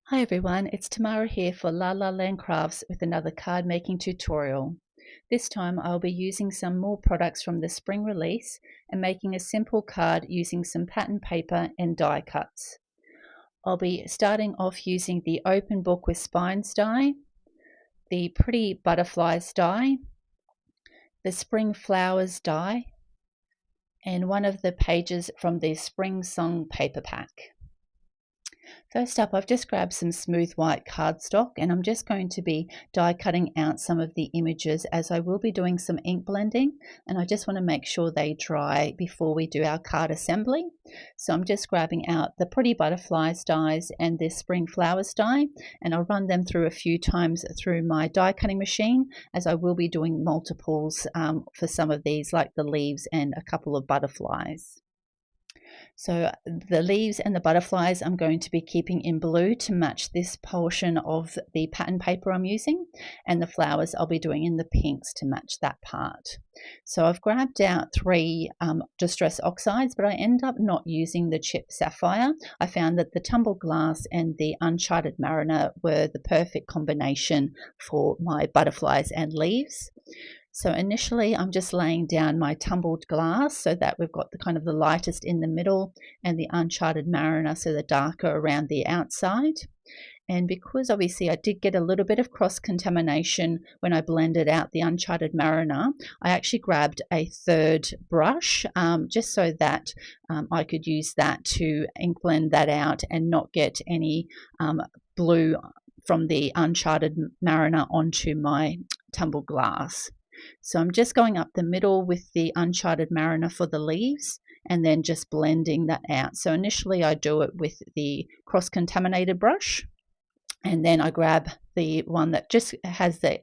Hi everyone, it's Tamara here for lalalandcrafts with another card making tutorial. This time I'll be using some more products from the spring release and making a simple card using some pattern paper and die cuts. I'll be starting off using the open book with spines die, the pretty butterflies die, the spring flowers die, and one of the pages from the spring song paper pack. First up, I've just grabbed some smooth white cardstock and I'm just going to be die cutting out some of the images as I will be doing some ink blending, and I just want to make sure they dry before we do our card assembly. So I'm just grabbing out the pretty butterflies dies and the spring flowers die, and I'll run them through a few times through my die cutting machine as I will be doing multiples for some of these, like the leaves and a couple of butterflies. So the leaves and the butterflies I'm going to be keeping in blue to match this portion of the pattern paper I'm using, and the flowers I'll be doing in the pinks to match that part. So I've grabbed out three distress oxides, but I end up not using the chip sapphire. I found that the tumbled glass and the Unchartered mariner were the perfect combination for my butterflies and leaves. So initially I'm just laying down my tumbled glass so that we've got the kind of the lightest in the middle and the Unchartered mariner, so the darker around the outside. And because obviously I did get a little bit of cross contamination when I blended out the Uncharted mariner, I actually grabbed a third brush just so that I could use that to ink blend that out and not get any blue from the Uncharted mariner onto my tumbled glass. So I'm just going up the middle with the Uncharted mariner for the leaves and then just blending that out. So initially I do it with the cross-contaminated brush, and then I grab the one that just has the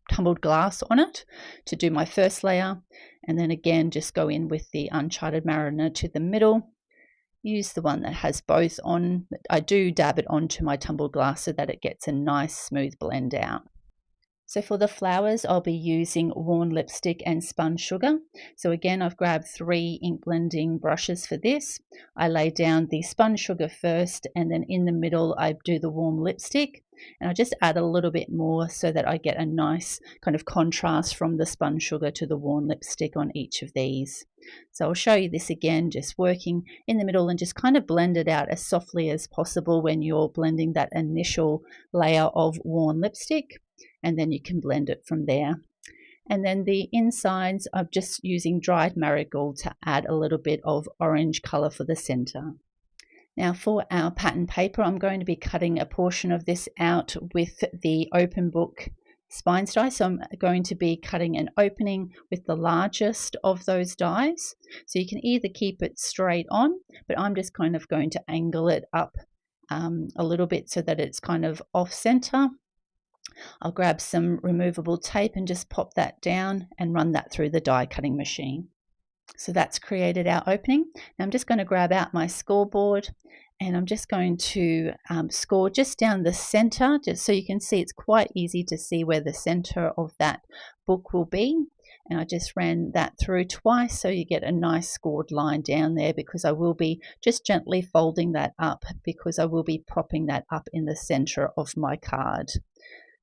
tumbled glass on it to do my first layer, and then again just go in with the Uncharted mariner to the middle. Use the one that has both on. I do dab it onto my tumbled glass so that it gets a nice smooth blend out. So for the flowers, I'll be using worn lipstick and spun sugar. So again, I've grabbed three ink blending brushes for this. I lay down the spun sugar first, and then in the middle, I do the warm lipstick. And I just add a little bit more so that I get a nice kind of contrast from the spun sugar to the worn lipstick on each of these. So I'll show you this again, just working in the middle and just kind of blend it out as softly as possible when you're blending that initial layer of worn lipstick, and then you can blend it from there. And then the insides, I'm just using dried marigold to add a little bit of orange color for the center. Now for our pattern paper, I'm going to be cutting a portion of this out with the open book spines die. So I'm going to be cutting an opening with the largest of those dies. So you can either keep it straight on, but I'm just kind of going to angle it up a little bit so that it's kind of off center. I'll grab some removable tape and just pop that down and run that through the die cutting machine. So that's created our opening. Now I'm just going to grab out my scoreboard and I'm just going to score just down the center, just so you can see it's quite easy to see where the center of that book will be. And I just ran that through twice so you get a nice scored line down there, because I will be just gently folding that up because I will be propping that up in the center of my card.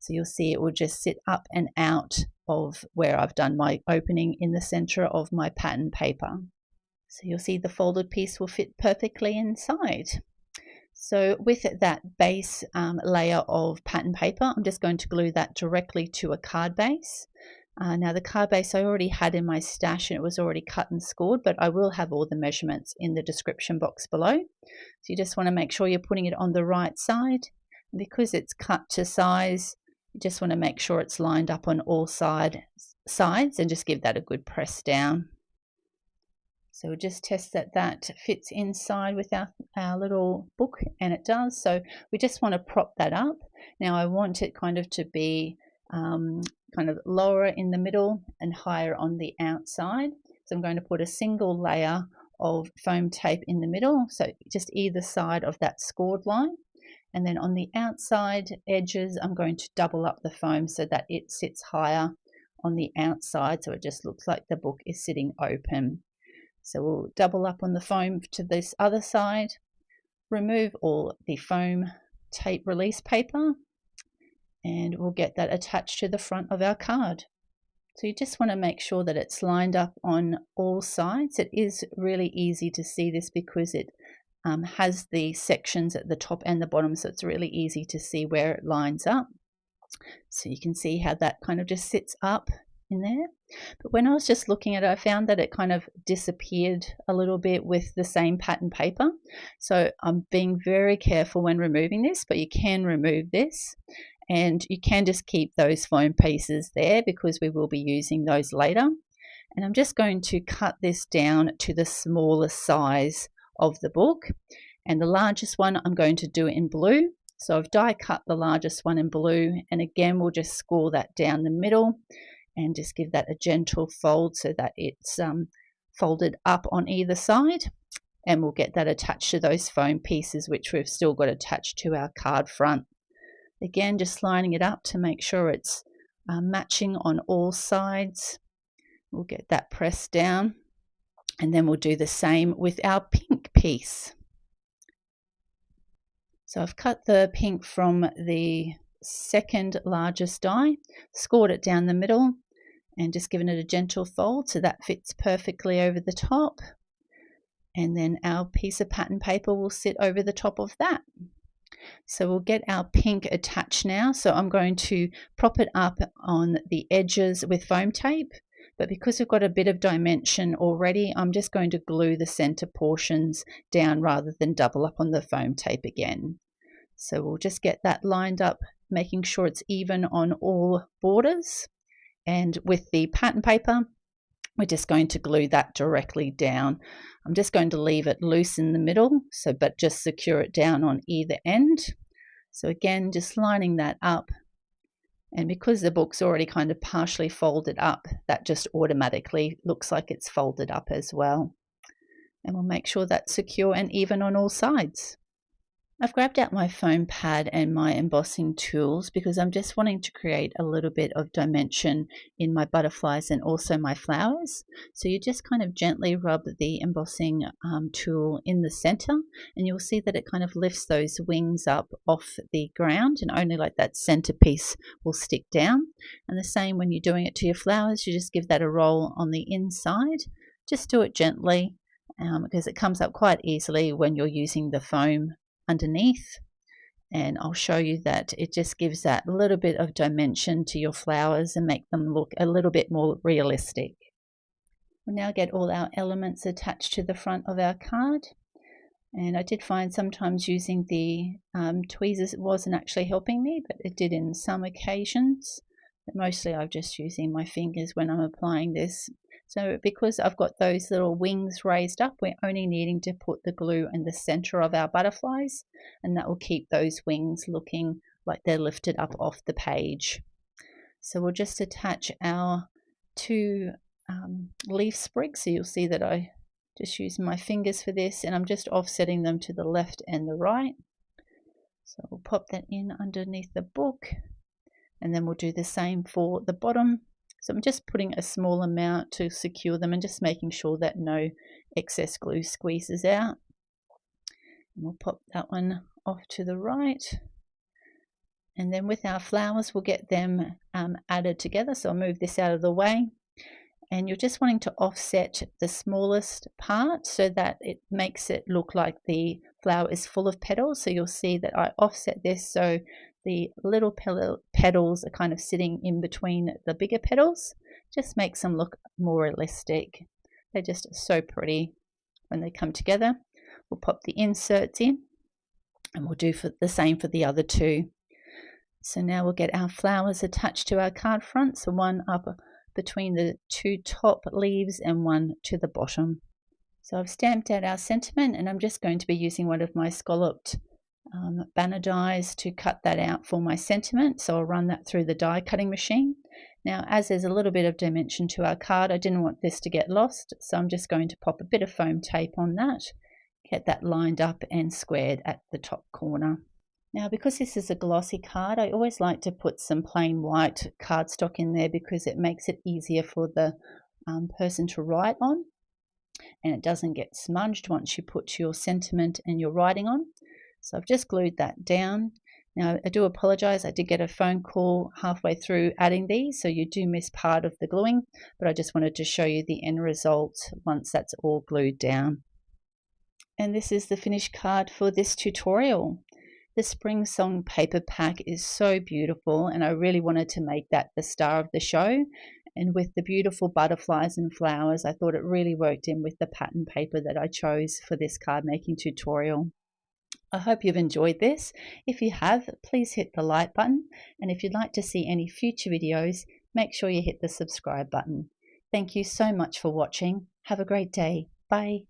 So you'll see it will just sit up and out of where I've done my opening in the center of my pattern paper. So you'll see the folded piece will fit perfectly inside. So with that base layer of pattern paper, I'm just going to glue that directly to a card base. Now the card base I already had in my stash and it was already cut and scored, but I will have all the measurements in the description box below. So you just want to make sure you're putting it on the right side. Because it's cut to size, you just want to make sure it's lined up on all sides and just give that a good press down. So we'll just test that that fits inside with our little book, and it does. So we just want to prop that up. Now I want it kind of to be kind of lower in the middle and higher on the outside. So I'm going to put a single layer of foam tape in the middle, so just either side of that scored line. And then on the outside edges, I'm going to double up the foam so that it sits higher on the outside, so it just looks like the book is sitting open. So we'll double up on the foam to this other side, remove all the foam tape release paper, and we'll get that attached to the front of our card. So you just want to make sure that it's lined up on all sides. It is really easy to see this because it has the sections at the top and the bottom, so it's really easy to see where it lines up. So you can see how that kind of just sits up in there. But when I was just looking at it, I found that it kind of disappeared a little bit with the same pattern paper. So I'm being very careful when removing this, but you can remove this. And you can just keep those foam pieces there because we will be using those later. And I'm just going to cut this down to the smallest size of the book. And the largest one I'm going to do in blue. So I've die cut the largest one in blue, and again we'll just score that down the middle and just give that a gentle fold so that it's folded up on either side, and we'll get that attached to those foam pieces which we've still got attached to our card front. Again, just lining it up to make sure it's matching on all sides. We'll get that pressed down, and then we'll do the same with our pink piece. So I've cut the pink from the second largest die, scored it down the middle, and just given it a gentle fold so that fits perfectly over the top. And then our piece of pattern paper will sit over the top of that. So we'll get our pink attached now. So I'm going to prop it up on the edges with foam tape. But because we've got a bit of dimension already, I'm just going to glue the center portions down rather than double up on the foam tape again. So we'll just get that lined up, making sure it's even on all borders. And with the pattern paper, we're just going to glue that directly down. I'm just going to leave it loose in the middle, but just secure it down on either end. So again, just lining that up. And because the book's already kind of partially folded up, that just automatically looks like it's folded up as well. And we'll make sure that's secure and even on all sides. I've grabbed out my foam pad and my embossing tools because I'm just wanting to create a little bit of dimension in my butterflies and also my flowers. So you just kind of gently rub the embossing tool in the center, and you'll see that it kind of lifts those wings up off the ground, and only like that centerpiece will stick down. And the same when you're doing it to your flowers, you just give that a roll on the inside. Just do it gently because it comes up quite easily when you're using the foam underneath, and I'll show you that it just gives that little bit of dimension to your flowers and make them look a little bit more realistic. We'll now get all our elements attached to the front of our card, and I did find sometimes using the tweezers wasn't actually helping me, but it did in some occasions. But mostly I'm just using my fingers when I'm applying this. So because I've got those little wings raised up, we're only needing to put the glue in the center of our butterflies, and that will keep those wings looking like they're lifted up off the page. So we'll just attach our two leaf sprigs. So you'll see that I just use my fingers for this, and I'm just offsetting them to the left and the right. So we'll pop that in underneath the book, and then we'll do the same for the bottom. So I'm just putting a small amount to secure them and just making sure that no excess glue squeezes out. And we'll pop that one off to the right. And then with our flowers, we'll get them added together. So I'll move this out of the way. And you're just wanting to offset the smallest part so that it makes it look like the flower is full of petals. So you'll see that I offset this so the little petals are kind of sitting in between the bigger petals. Just makes them look more realistic. They're just so pretty when they come together. We'll pop the inserts in, and we'll do the same for the other two. So now we'll get our flowers attached to our card front. So one up between the two top leaves and one to the bottom. So I've stamped out our sentiment, and I'm just going to be using one of my scalloped banner dies to cut that out for my sentiment. So I'll run that through the die cutting machine. Now, as there's a little bit of dimension to our card, I didn't want this to get lost, so I'm just going to pop a bit of foam tape on that, get that lined up and squared at the top corner. Now, because this is a glossy card, I always like to put some plain white cardstock in there because it makes it easier for the person to write on, and it doesn't get smudged once you put your sentiment and your writing on. So I've just glued that down. Now I do apologize, I did get a phone call halfway through adding these, so you do miss part of the gluing, but I just wanted to show you the end result once that's all glued down. And this is the finished card for this tutorial. The Spring Song paper pack is so beautiful, and I really wanted to make that the star of the show. And with the beautiful butterflies and flowers, I thought it really worked in with the pattern paper that I chose for this card making tutorial. I hope you've enjoyed this. If you have, please hit the like button, and if you'd like to see any future videos, make sure you hit the subscribe button. Thank you so much for watching. Have a great day. Bye.